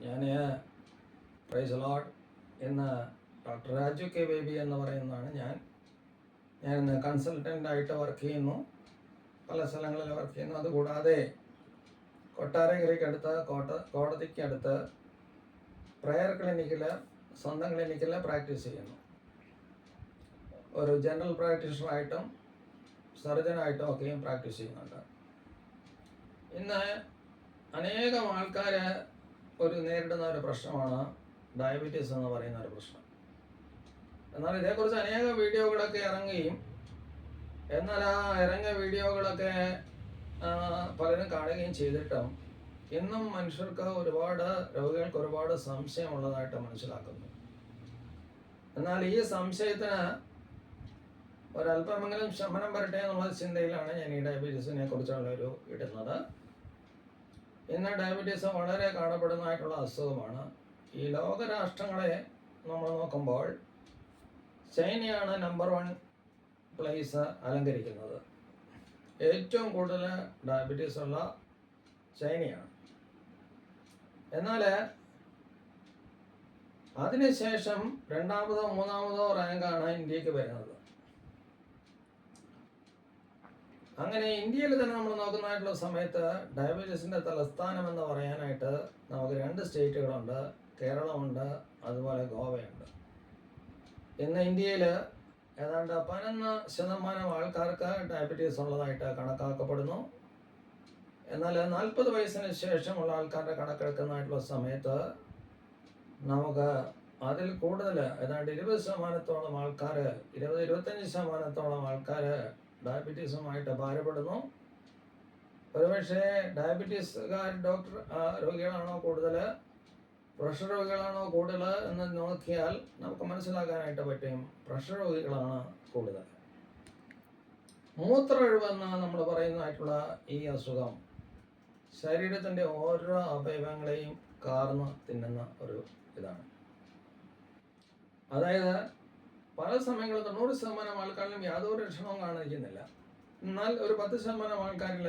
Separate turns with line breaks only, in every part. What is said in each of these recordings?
ഞാൻ praise Lord ഇന്ന് doctor Raju K baby എന്ന് പറയുന്നതാണ്. ഞാൻ ഇന്ന് കൺസൾട്ടൻ്റായിട്ട് വർക്ക് ചെയ്യുന്നു, പല സ്ഥലങ്ങളിൽ വർക്ക് ചെയ്യുന്നു. അതുകൂടാതെ കൊട്ടാരക്കരയ്ക്കടുത്ത് കോടതിക്കടുത്ത് പ്രയർ ക്ലിനിക്കിൽ, സ്വന്തം ക്ലിനിക്കിൽ പ്രാക്ടീസ് ചെയ്യുന്നു. ഒരു ജനറൽ പ്രാക്ടീഷണറായിട്ടും സർജനായിട്ടും ഒക്കെയും പ്രാക്ടീസ് ചെയ്യുന്നുണ്ട്. ഇന്ന് അനേകം ആൾക്കാർ നേരിടുന്ന ഒരു പ്രശ്നമാണ് ഡയബറ്റീസ് എന്ന് പറയുന്ന ഒരു പ്രശ്നം. എന്നാൽ ഇതേക്കുറിച്ച് അനേക വീഡിയോകളൊക്കെ ഇറങ്ങുകയും, എന്നാൽ ആ ഇറങ്ങിയ വീഡിയോകളൊക്കെ പലരും കാണുകയും ചെയ്തിട്ടും ഇന്നും മനുഷ്യർക്ക് രോഗികൾക്ക് ഒരുപാട് സംശയമുള്ളതായിട്ട് മനസ്സിലാക്കുന്നു. എന്നാൽ ഈ സംശയത്തിന് ഒരല്പമെങ്കിലും ശമനം വരട്ടെ എന്നുള്ള ചിന്തയിലാണ് ഞാൻ ഈ ഡയബറ്റീസിനെ കുറിച്ചുള്ള ഇടുന്നത്. ഇന്ന് ഡയബറ്റീസ് വളരെ കാണപ്പെടുന്നതായിട്ടുള്ള അസുഖമാണ്. ഈ ലോകരാഷ്ട്രങ്ങളെ നമ്മൾ നോക്കുമ്പോൾ ചൈനയാണ് നമ്പർ 1 പ്ലേസ് അലങ്കരിക്കുന്നത്. ഏറ്റവും കൂടുതൽ ഡയബറ്റീസ് ഉള്ള ചൈനയാണ്. എന്നാൽ അതിനുശേഷം 2ാമതോ 3ാമതോ റാങ്കാണ് ഇന്ത്യക്ക് വരുന്നത്. അങ്ങനെ ഇന്ത്യയിൽ തന്നെ നമ്മൾ നോക്കുന്നതായിട്ടുള്ള സമയത്ത് ഡയബറ്റീസിൻ്റെ തലസ്ഥാനം എന്ന് പറയാനായിട്ട് നമുക്ക് 2 സ്റ്റേറ്റുകളുണ്ട്. കേരളമുണ്ട്, അതുപോലെ ഗോവയുണ്ട്. ഇന്ന് ഇന്ത്യയിൽ ഏതാണ്ട് 11% ആൾക്കാർക്ക് ഡയബറ്റീസ് ഉള്ളതായിട്ട് കണക്കാക്കപ്പെടുന്നു. എന്നാൽ 40 വയസ്സിന് ശേഷമുള്ള ആൾക്കാരുടെ കണക്കെടുക്കുന്നതായിട്ടുള്ള സമയത്ത് നമുക്ക് അതിൽ കൂടുതൽ ഏതാണ്ട് 20%-ഓളം ആൾക്കാർ, 20-25%-ഓളം ആൾക്കാർ ഡയബറ്റീസുമായിട്ട് ഭാരപ്പെടുന്നു. ഒരുപക്ഷെ ഡയബറ്റീസുകാർ രോഗികളാണോ കൂടുതൽ, പ്രഷർ രോഗികളാണോ കൂടുതൽ എന്ന് നോക്കിയാൽ നമുക്ക് മനസ്സിലാക്കാനായിട്ട് പറ്റും, പ്രഷർ രോഗികളാണ് കൂടുതൽ. മൂത്രമൊഴിവെന്ന് നമ്മൾ പറയുന്നതായിട്ടുള്ള ഈ അസുഖം ശരീരത്തിൻ്റെ ഓരോ അവയവങ്ങളെയും കാർന്ന് തിന്നുന്ന ഒരു ഇതാണ്. അതായത് പല സമയങ്ങളിൽ 90% ആൾക്കാരിലും യാതൊരു ലക്ഷണവും കാണിക്കുന്നില്ല. എന്നാൽ ഒരു 10% ആൾക്കാരിൽ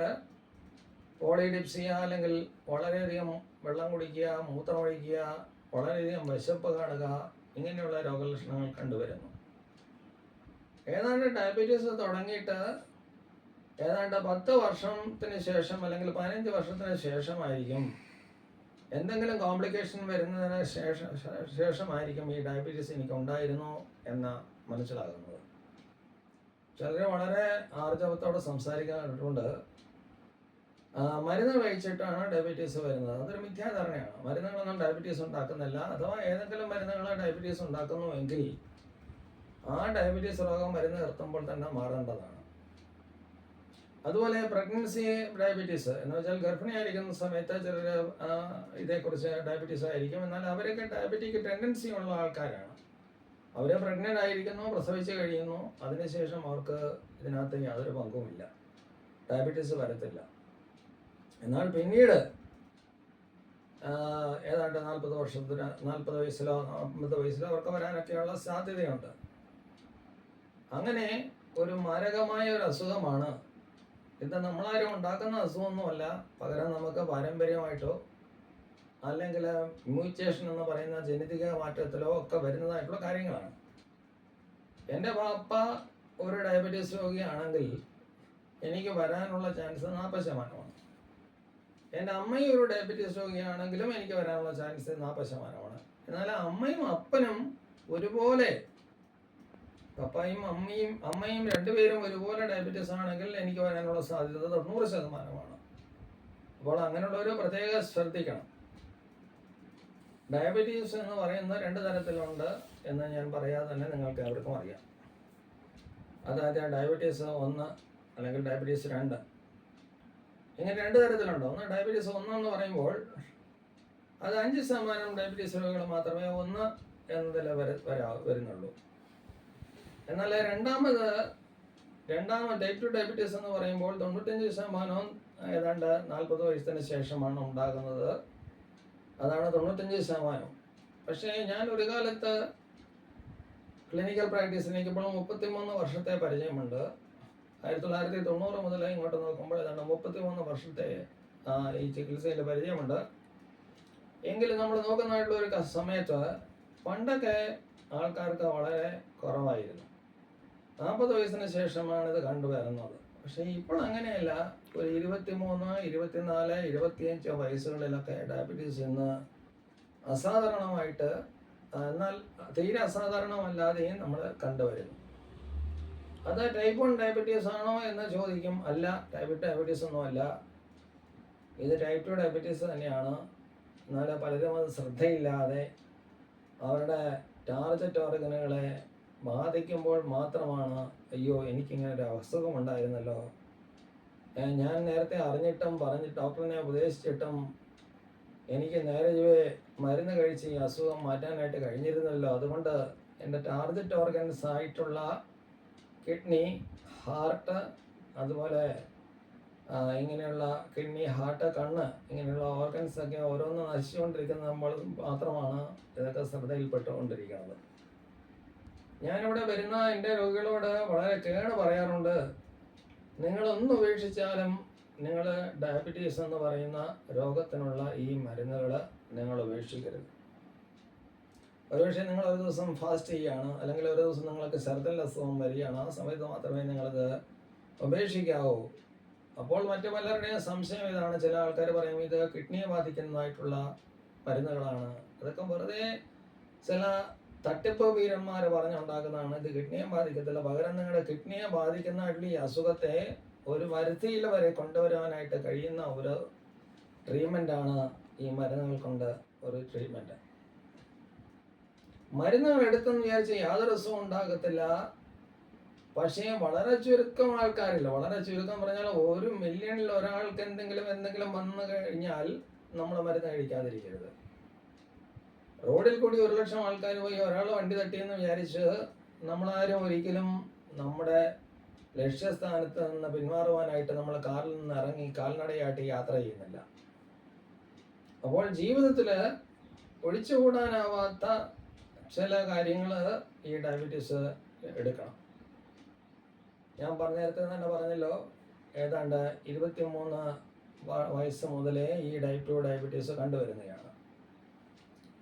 പോളിഡിപ്സിയ, അല്ലെങ്കിൽ വളരെയധികം വെള്ളം കുടിക്കുക, മൂത്രമൊഴിക്കുക, വളരെയധികം വിശപ്പ് കാണുക, ഇങ്ങനെയുള്ള രോഗലക്ഷണങ്ങൾ കണ്ടുവരുന്നു. ഏതാണ്ട് ഡയബറ്റീസ് തുടങ്ങിയിട്ട് ഏതാണ്ട് 10 വർഷത്തിന് ശേഷം അല്ലെങ്കിൽ 15 വർഷത്തിന് ശേഷമായിരിക്കും, എന്തെങ്കിലും കോംപ്ലിക്കേഷൻ വരുന്നതിന് ശേഷമായിരിക്കും ഈ ഡയബറ്റീസ് എനിക്ക് ഉണ്ടായിരുന്നു എന്ന് മനസ്സിലാകുന്നത്. ചിലർ വളരെ ആർജവത്തോടെ സംസാരിക്കാറുണ്ട്, മരുന്ന് കഴിച്ചിട്ടാണ് ഡയബറ്റീസ് വരുന്നത്. അതൊരു മിഥ്യാധാരണയാണ്. മരുന്നുകളൊന്നും ഡയബറ്റീസ് ഉണ്ടാക്കുന്നില്ല. അഥവാ ഏതെങ്കിലും മരുന്നുകൾ ഡയബറ്റീസ് ഉണ്ടാക്കുന്നുവെങ്കിൽ ആ ഡയബറ്റീസ് രോഗം മരുന്ന് നിർത്തുമ്പോൾ തന്നെ മാറേണ്ടതാണ്. അതുപോലെ പ്രഗ്നൻസി ഡയബറ്റീസ് എന്ന് വെച്ചാൽ ഗർഭിണിയായിരിക്കുന്ന സമയത്ത് ചിലർ ഇതേക്കുറിച്ച് ഡയബറ്റീസ് ആയിരിക്കും. എന്നാൽ അവരൊക്കെ ഡയബറ്റിക് ടെൻഡൻസി ഉള്ള ആൾക്കാരാണ്. അവർ പ്രഗ്നൻ്റ് ആയിരിക്കുന്നു, പ്രസവിച്ച് കഴിയുന്നു, അതിനുശേഷം അവർക്ക് ഇതിനകത്ത് യാതൊരു പങ്കുമില്ല, ഡയബറ്റീസ് വരത്തില്ല. എന്നാൽ പിന്നീട് ഏതാണ്ട് 40 വയസ്സിലോ 50 വയസ്സിലോ അവർക്ക് വരാനൊക്കെയുള്ള സാധ്യതയുണ്ട്. അങ്ങനെ ഒരു മാരകമായ ഒരു അസുഖമാണ് ഇത്. നമ്മളാരും ഉണ്ടാക്കുന്ന അസുഖമൊന്നുമല്ല, പകരം നമുക്ക് പാരമ്പര്യമായിട്ടോ അല്ലെങ്കിൽ മ്യൂറ്റേഷൻ എന്ന് പറയുന്ന ജനിതക മാറ്റത്തിലോ ഒക്കെ വരുന്നതായിട്ടുള്ള കാര്യങ്ങളാണ്. എൻ്റെ പാപ്പ ഒരു ഡയബറ്റീസ് രോഗിയാണെങ്കിൽ എനിക്ക് വരാനുള്ള ചാൻസ് 40%. എൻ്റെ അമ്മയും ഒരു ഡയബറ്റീസ് രോഗിയാണെങ്കിലും എനിക്ക് വരാനുള്ള ചാൻസ് 40%. എന്നാൽ അമ്മയും അപ്പനും ഒരുപോലെ, പപ്പായും അമ്മയും രണ്ടുപേരും ഒരുപോലെ ഡയബറ്റീസ് ആണെങ്കിൽ എനിക്ക് വരാനുള്ള സാധ്യത 90%. അപ്പോൾ അങ്ങനെയുള്ളവർ പ്രത്യേകം ശ്രദ്ധിക്കണം. ഡയബറ്റീസ് എന്ന് പറയുന്ന 2 തരത്തിലുണ്ട് എന്ന് ഞാൻ പറയാതെ തന്നെ നിങ്ങൾക്ക് എവർക്കും അറിയാം. അതായത് ഡയബറ്റീസ് 1 അല്ലെങ്കിൽ ഡയബറ്റീസ് 2, ഇങ്ങനെ 2 തരത്തിലുണ്ട്. ഒന്ന് ഡയബറ്റീസ് 1 എന്ന് പറയുമ്പോൾ അത് 5% ഡയബറ്റീസ് രോഗികൾ മാത്രമേ 1 എന്നതിൽ വരുന്നുള്ളൂ. എന്നാൽ രണ്ടാമത് ടൈപ്പ് 2 ഡയബറ്റീസ് എന്ന് പറയുമ്പോൾ 95% ഏതാണ്ട് 40 വയസ്സിന് ശേഷമാണ് ഉണ്ടാകുന്നത്. അതാണ് 95%. പക്ഷേ ഞാൻ ഒരു കാലത്ത് ക്ലിനിക്കൽ പ്രാക്ടീസിന് എനിക്കിപ്പോൾ 33 വർഷത്തെ പരിചയമുണ്ട്. 1990 മുതൽ ഇങ്ങോട്ട് നോക്കുമ്പോൾ ഏതാണ്ട് 33 വർഷത്തെ ഈ ചികിത്സയിൽ പരിചയമുണ്ട്. എങ്കിലും നമ്മൾ നോക്കുന്നതായിട്ടുള്ള ഒരു സമയത്ത് പണ്ടൊക്കെ ആൾക്കാർക്ക് വളരെ കുറവായിരുന്നു. 40 വയസ്സിന് ശേഷമാണ് ഇത് കണ്ടുവരുന്നത്. പക്ഷേ ഇപ്പോൾ അങ്ങനെയല്ല. ഒരു 23, 24, 25 വയസ്സുകളിലൊക്കെ ഡയബറ്റീസ് ഇന്ന് അസാധാരണമായിട്ട്, എന്നാൽ തീരെ അസാധാരണമല്ലാതെയും നമ്മൾ കണ്ടുവരുന്നു. അത് ടൈപ്പ് 1 ഡയബറ്റീസ് ആണോ എന്ന് ചോദിക്കും. അല്ല, ടൈപ്പ് ഡയബറ്റീസ് ഒന്നുമല്ല, ഇത് ടൈപ്പ് 2 ഡയബറ്റീസ് തന്നെയാണ്. എന്നാൽ പലരും അത് ശ്രദ്ധയില്ലാതെ അവരുടെ ടാർഗറ്റ് ഓർഗനുകളെ ബാധിക്കുമ്പോൾ മാത്രമാണ്, അയ്യോ എനിക്കിങ്ങനെ ഒരു അസുഖമുണ്ടായിരുന്നല്ലോ, ഞാൻ നേരത്തെ അറിഞ്ഞിട്ടും ഡോക്ടറിനെ ഉപദേശിച്ചിട്ടും എനിക്ക് നേരെ മരുന്ന് കഴിച്ച് ഈ അസുഖം മാറ്റാനായിട്ട് കഴിഞ്ഞിരുന്നല്ലോ, അതുകൊണ്ട് എൻ്റെ ടാർഗറ്റ് ഓർഗൻസ് ആയിട്ടുള്ള കിഡ്നി, ഹാർട്ട്, അതുപോലെ ഇങ്ങനെയുള്ള കിഡ്നി, ഹാർട്ട്, കണ്ണ്, ഇങ്ങനെയുള്ള ഓർഗൻസൊക്കെ ഓരോന്ന് നശിച്ചുകൊണ്ടിരിക്കുന്ന നമ്മൾ മാത്രമാണ് ഇതൊക്കെ ശ്രദ്ധയിൽപ്പെട്ടുകൊണ്ടിരിക്കുന്നത്. ഞാനിവിടെ വരുന്ന എൻ്റെ രോഗികളോട് വളരെ കേട് പറയാറുണ്ട്. നിങ്ങളൊന്ന് ഉപേക്ഷിച്ചാലും നിങ്ങൾ ഡയബറ്റീസ് എന്ന് പറയുന്ന രോഗത്തിനുള്ള ഈ മരുന്നുകൾ നിങ്ങൾ ഉപേക്ഷിക്കരുത്. ഒരുപക്ഷെ നിങ്ങൾ ഒരു ദിവസം ഫാസ്റ്റ് ചെയ്യുകയാണ്, അല്ലെങ്കിൽ ഒരു ദിവസം നിങ്ങൾക്ക് ഛർദ്ദൽ അസുഖം വരികയാണ്, ആ സമയത്ത് മാത്രമേ നിങ്ങളത് ഉപേക്ഷിക്കാവൂ. അപ്പോൾ മറ്റു പലരുടെയും സംശയം ഇതാണ്. ചില ആൾക്കാർ പറയും ഇത് കിഡ്നിയെ ബാധിക്കുന്നതായിട്ടുള്ള മരുന്നുകളാണ്. അതൊക്കെ വെറുതെ ചില തട്ടിപ്പ് വീരന്മാർ പറഞ്ഞുണ്ടാക്കുന്നതാണ്. ഇത് കിഡ്നിയെ ബാധിക്കത്തില്ല. പകരം നിങ്ങളുടെ കിഡ്നിയെ ബാധിക്കുന്നതായിട്ടുള്ള ഈ അസുഖത്തെ ഒരു വരുത്തിയിൽ വരെ കൊണ്ടുവരാനായിട്ട് കഴിയുന്ന ഒരു ട്രീറ്റ്മെൻറ്റാണ് ഈ മരുന്നുകൾ കൊണ്ട് ഒരു ട്രീറ്റ്മെൻറ്റ്. മരുന്നുകൾ എടുത്തെന്ന് വിചാരിച്ച് യാതൊരു അസുഖം ഉണ്ടാകത്തില്ല. പക്ഷേ വളരെ ചുരുക്കം ആൾക്കാരില്ല, വളരെ ചുരുക്കം പറഞ്ഞാൽ 1 മില്യണിൽ ഒരാൾക്ക് എന്തെങ്കിലും വന്നു കഴിഞ്ഞാൽ നമ്മൾ മരുന്ന് കഴിക്കാതിരിക്കരുത്. റോഡിൽ കൂടി 1 ലക്ഷം ആൾക്കാർ പോയി ഒരാൾ വണ്ടി തട്ടിയെന്ന് വിചാരിച്ച് നമ്മളാരും ഒരിക്കലും നമ്മുടെ ലക്ഷ്യസ്ഥാനത്ത് നിന്ന് പിന്മാറുവാനായിട്ട് നമ്മൾ കാറിൽ നിന്ന് ഇറങ്ങി കാൽനടയായിട്ട് യാത്ര ചെയ്യുന്നില്ല. അപ്പോൾ ജീവിതത്തിൽ ഒഴിച്ചുകൂടാനാവാത്ത ചില കാര്യങ്ങൾ ഈ ഡയബറ്റീസ് എടുക്കണം. ഞാൻ നേരത്തെ തന്നെ പറഞ്ഞല്ലോ, ഏതാണ്ട് 23 വയസ്സ് മുതലേ ഈ ടൈപ്പ് 2 ഡയബറ്റീസ് കണ്ടുവരുന്നതാണ്.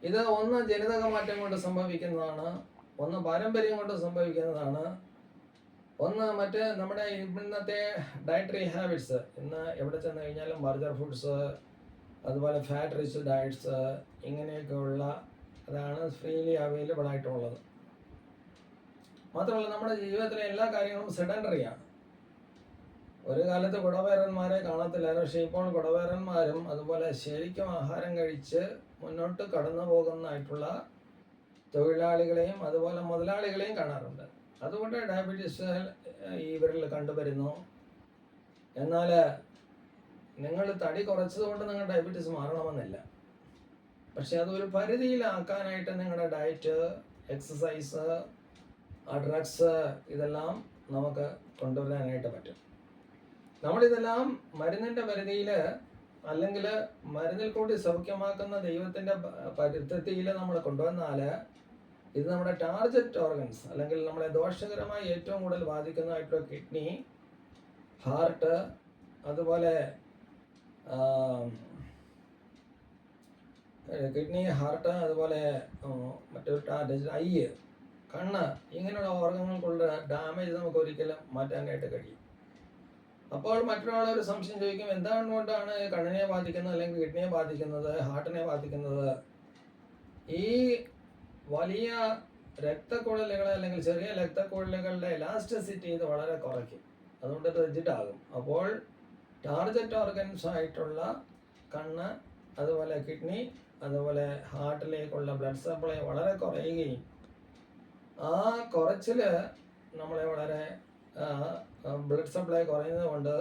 ഇത് ഒന്ന് ജനിതക മാറ്റം കൊണ്ട് സംഭവിക്കുന്നതാണ്, ഒന്ന് പാരമ്പര്യം കൊണ്ട് സംഭവിക്കുന്നതാണ്, ഒന്ന് മറ്റ് നമ്മുടെ ഇന്നത്തെ ഡയറ്ററി ഹാബിറ്റ്സ്. ഇന്ന് എവിടെ ചെന്ന് കഴിഞ്ഞാലും ബർഗർ ഫുഡ്സ്, അതുപോലെ ഫാറ്റ് റിച്ച് ഡയറ്റ്സ്, ഇങ്ങനെയൊക്കെയുള്ള അതാണ് ഫ്രീലി അവൈലബിൾ ആയിട്ടുള്ളത്. മാത്രമല്ല നമ്മുടെ ജീവിതത്തിലെ എല്ലാ കാര്യങ്ങളും സെഡൻഡറിയാണ്. ഒരു കാലത്ത് കുടവേറന്മാരെ കാണത്തില്ലായിരുന്നു. പക്ഷേ ഇപ്പോൾ കുടവേറന്മാരും അതുപോലെ ശരിക്കും ആഹാരം കഴിച്ച് മുന്നോട്ട് കടന്നു പോകുന്നതായിട്ടുള്ള തൊഴിലാളികളെയും അതുപോലെ മുതലാളികളെയും കാണാറുണ്ട്. അതുകൊണ്ട് ഡയബറ്റീസ് ഇവരിൽ കണ്ടുവരുന്നു. എന്നാൽ നിങ്ങൾ തടി കുറച്ചതുകൊണ്ട് നിങ്ങൾ ഡയബറ്റീസ് മാറണമെന്നില്ല. പക്ഷെ അതൊരു പരിധിയിലാക്കാനായിട്ട് നിങ്ങളുടെ ഡയറ്റ്, എക്സസൈസ്, ഡ്രഗ്സ്, ഇതെല്ലാം നമുക്ക് കൊണ്ടുവരാനായിട്ട് പറ്റും. നമ്മളിതെല്ലാം മരുന്നിൻ്റെ പരിധിയിൽ, അല്ലെങ്കിൽ മരുന്നിൽ കൂടി സൗഖ്യമാക്കുന്ന ദൈവത്തിൻ്റെ പരിധിയിൽ നമ്മൾ കൊണ്ടുവന്നാൽ ഇത് നമ്മുടെ ടാർഗറ്റ് ഓർഗൻസ്, അല്ലെങ്കിൽ നമ്മളെ ദോഷകരമായി ഏറ്റവും കൂടുതൽ ബാധിക്കുന്നതായിട്ടുള്ള കിഡ്നി, ഹാർട്ട്, അതുപോലെ കിഡ്നി, ഹാർട്ട്, അതുപോലെ മറ്റൊരു ഐ, കണ്ണ്, ഇങ്ങനെയുള്ള ഓർഗങ്ങൾക്കുള്ള ഡാമേജ് നമുക്ക് ഒരിക്കലും മാറ്റാനായിട്ട് കഴിയും. അപ്പോൾ മറ്റൊരാളൊരു സംശയം ചോദിക്കും, എന്തുകൊണ്ടാണ് കണ്ണിനെ ബാധിക്കുന്നത്, അല്ലെങ്കിൽ കിഡ്നിയെ ബാധിക്കുന്നത്, ഹാർട്ടിനെ ബാധിക്കുന്നത്? ഈ വലിയ രക്തക്കുഴലുകൾ അല്ലെങ്കിൽ ചെറിയ രക്തക്കുഴലുകളുടെ എലാസ്റ്റിസിറ്റി ഇത് വളരെ കുറയ്ക്കും. അതുകൊണ്ട് റിജിഡ് ആകും. അപ്പോൾ ടാർഗറ്റ് ഓർഗൻസ് ആയിട്ടുള്ള കണ്ണ്, അതുപോലെ കിഡ്നി, അതുപോലെ ഹാർട്ടിലേക്കുള്ള ബ്ലഡ് സപ്ലൈ വളരെ കുറയുകയും ആ കുറച്ചിൽ നമ്മളെ വളരെ ബ്ലഡ് സപ്ലൈ കുറയുന്നത് കൊണ്ട്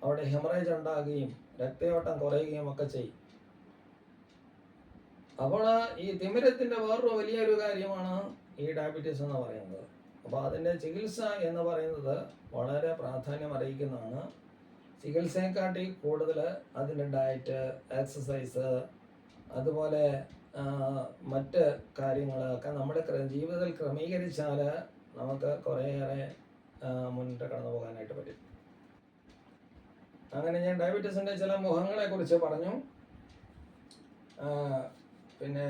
അവിടെ ഹെമറേജ് ഉണ്ടാകുകയും രക്തയോട്ടം കുറയുകയും ഒക്കെ ചെയ്യും. അപ്പോൾ ഈ തിമിരത്തിൻ്റെ വേറൊരു വലിയൊരു കാര്യമാണ് ഈ ഡയബറ്റീസ് എന്ന് പറയുന്നത്. അപ്പോൾ അതിൻ്റെ ചികിത്സ എന്ന് പറയുന്നത് വളരെ പ്രാധാന്യം അറിയിക്കുന്നതാണ്. ചികിത്സയെക്കാട്ടി കൂടുതൽ അതിൻ്റെ ഡയറ്റ്, എക്സസൈസ്, അതുപോലെ മറ്റ് കാര്യങ്ങളൊക്കെ നമ്മുടെ ജീവിതത്തിൽ ക്രമീകരിച്ചാൽ നമുക്ക് കുറേയേറെ മുന്നോട്ട് കടന്നു പോകാനായിട്ട് പറ്റും. അങ്ങനെ ഞാൻ ഡയബറ്റീസിൻ്റെ ചില മുഖങ്ങളെ കുറിച്ച് പറഞ്ഞു. പിന്നെ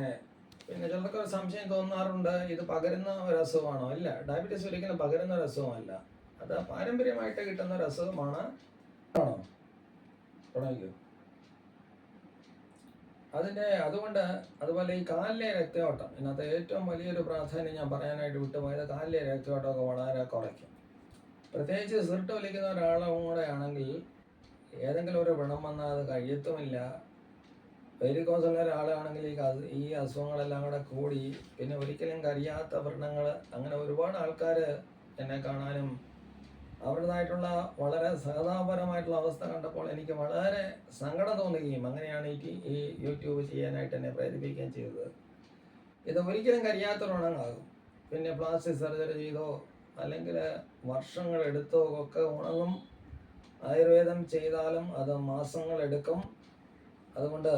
പിന്നെ ചിലർക്ക് ഒരു സംശയം തോന്നാറുണ്ട്, ഇത് പകരുന്ന ഒരു അസുഖമാണോ? ഇല്ല, ഡയബറ്റീസ് ഒരിക്കലും പകരുന്ന ഒരു അസുഖമല്ല. അത് പാരമ്പര്യമായിട്ട് കിട്ടുന്ന ഒരു അസുഖമാണ്. ആണോ? തുടങ്ങിക്കോ. അതുകൊണ്ട് അതുപോലെ ഈ കാലിലെ രക്തയോട്ടം, ഇതിനകത്ത് ഏറ്റവും വലിയൊരു പ്രാധാന്യം ഞാൻ പറയാനായിട്ട് വിട്ടുപോയത്, കാലിലെ രക്തയോട്ടമൊക്കെ വളരെ കുറയ്ക്കും. പ്രത്യേകിച്ച് സിർട്ട് വലിക്കുന്ന ഒരാളും കൂടെ ആണെങ്കിൽ ഏതെങ്കിലും ഒരു വ്രണം വന്നാൽ അത് കഴിയത്തുമില്ല. വെരിക്കോസുള്ള ഒരാളാണെങ്കിൽ ഈ അസുഖങ്ങളെല്ലാം കൂടെ കൂടി പിന്നെ ഒരിക്കലും കരിയാത്ത വ്രണങ്ങൾ, അങ്ങനെ ഒരുപാട് ആൾക്കാർ എന്നെ കാണാനും അവരുടേതായിട്ടുള്ള വളരെ സഹതാപരമായിട്ടുള്ള അവസ്ഥ കണ്ടപ്പോൾ എനിക്ക് വളരെ സങ്കടം തോന്നുകയും അങ്ങനെയാണ് ഈ യൂട്യൂബ് ചെയ്യാനായിട്ട് എന്നെ പ്രേരിപ്പിക്കുകയും ചെയ്തത്. ഇത് ഒരിക്കലും കരിയാത്ത വ്രണങ്ങളാകും. പിന്നെ പ്ലാസ്റ്റിക് സർജറി ചെയ്തോ അല്ലെങ്കിൽ വർഷങ്ങളെടുത്തോ ഒക്കെ ഉണങ്ങും. ആയുർവേദം ചെയ്താലും അത് മാസങ്ങളെടുക്കും. അതുകൊണ്ട്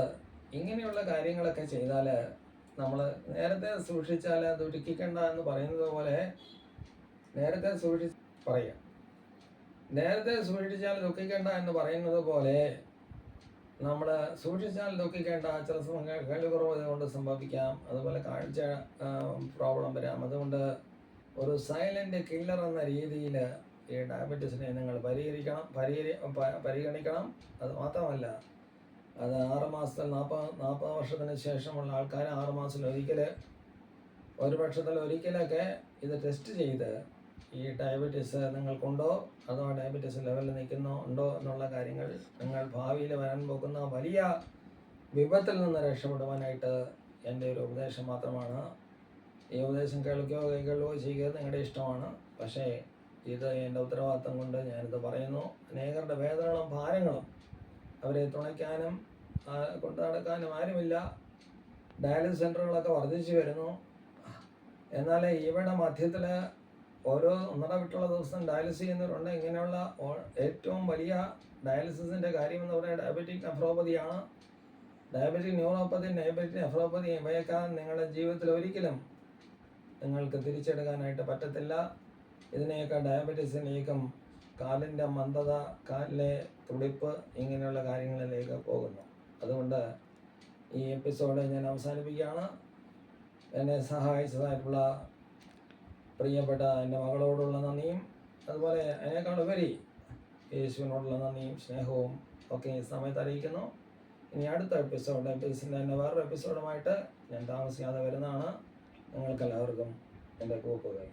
ഇങ്ങനെയുള്ള കാര്യങ്ങളൊക്കെ ചെയ്താൽ നമ്മൾ നേരത്തെ സൂക്ഷിച്ചാൽ ദുഃഖിക്കണ്ട എന്ന് പറയുന്നത് പോലെ, നേരത്തെ സൂക്ഷിച്ചാൽ ദുഃഖിക്കേണ്ട എന്ന് പറയുന്നത് പോലെ നമ്മൾ സൂക്ഷിച്ചാൽ ദുഃഖിക്കേണ്ട. ചില സമയങ്ങൾ കേൾവിക്കുറവ് കൊണ്ട് സംഭവിക്കാം, അതുപോലെ കാഴ്ച പ്രോബ്ലം വരാം. അതുകൊണ്ട് ഒരു സൈലന്റ് കില്ലർ എന്ന രീതിയിൽ ഈ ഡയബറ്റീസിനെ നിങ്ങൾ പരിഗണിക്കണം. അത് മാത്രമല്ല, അത് 6 മാസത്തിൽ 40 വർഷത്തിന് ശേഷമുള്ള ആൾക്കാർ 6 മാസത്തിലൊരിക്കൽ, ഒരു വർഷത്തിലൊരിക്കലൊക്കെ ഇത് ടെസ്റ്റ് ചെയ്ത് ഈ ഡയബറ്റീസ് നിങ്ങൾക്കുണ്ടോ അതോ ഡയബറ്റീസ് ലെവലിൽ ഉണ്ടോ എന്നുള്ള കാര്യങ്ങൾ നിങ്ങൾ ഭാവിയിൽ വരാൻ പോകുന്ന വലിയ വിപത്തിൽ നിന്ന് രക്ഷപ്പെടുവാനായിട്ട് എൻ്റെ ഒരു ഉപദേശം മാത്രമാണ്. ഈ ഉപദേശം കേൾക്കുകയോ കൈകൊള്ളുകയോ ചെയ്യുക നിങ്ങളുടെ ഇഷ്ടമാണ്. പക്ഷേ ഇത് എൻ്റെ ഉത്തരവാദിത്തം കൊണ്ട് ഞാനിത് പറയുന്നു. അനേകരുടെ വേദനകളും ഭാരങ്ങളും അവരെ തുണയ്ക്കാനും കൊണ്ടു നടക്കാനും ആരുമില്ല. ഡയാലിസിസ് സെൻ്ററുകളൊക്കെ വർദ്ധിച്ചു വരുന്നു. എന്നാൽ ഇവിടെ മധ്യത്തിൽ ഓരോ ഒന്നര വിട്ടുള്ള ദിവസം ഡയാലിസിസ് ചെയ്യുന്നവരുണ്ട്. ഇങ്ങനെയുള്ള ഏറ്റവും വലിയ ഡയാലിസിസിൻ്റെ കാര്യം എന്ന് പറയുന്നത് ഡയബറ്റിക് നെഫ്രോപ്പതിയാണ്. ഡയബറ്റിക് ന്യൂറോപ്പതി, ഡയബറ്റിക് നെഫ്രോപ്പതി ഇവയൊക്കെ നിങ്ങളുടെ ജീവിതത്തിൽ ഒരിക്കലും നിങ്ങൾക്ക് തിരിച്ചെടുക്കാനായിട്ട് പറ്റത്തില്ല. ഇതിനെയൊക്കെ ഡയബറ്റീസിലേക്കും കാലിൻ്റെ മന്ദത, കാലിലെ തുടിപ്പ്, ഇങ്ങനെയുള്ള കാര്യങ്ങളിലേക്ക് പോകുന്നു. അതുകൊണ്ട് ഈ എപ്പിസോഡ് ഞാൻ അവസാനിപ്പിക്കുകയാണ്. എന്നെ സഹായിച്ചതായിട്ടുള്ള പ്രിയപ്പെട്ട എൻ്റെ മകളോടുള്ള നന്ദിയും അതുപോലെ അതിനേക്കാളുപരി യേശുവിനോടുള്ള നന്ദിയും സ്നേഹവും ഒക്കെ ഈ സമയത്ത് അറിയിക്കുന്നു. ഇനി അടുത്ത എപ്പിസോഡിൻ്റെ തന്നെ വേറൊരു എപ്പിസോഡുമായിട്ട് ഞാൻ താമസിയാതെ വരുന്നതാണ്. നിങ്ങൾക്കെല്ലാവർക്കും എൻ്റെ കൂപ്പുകൈ.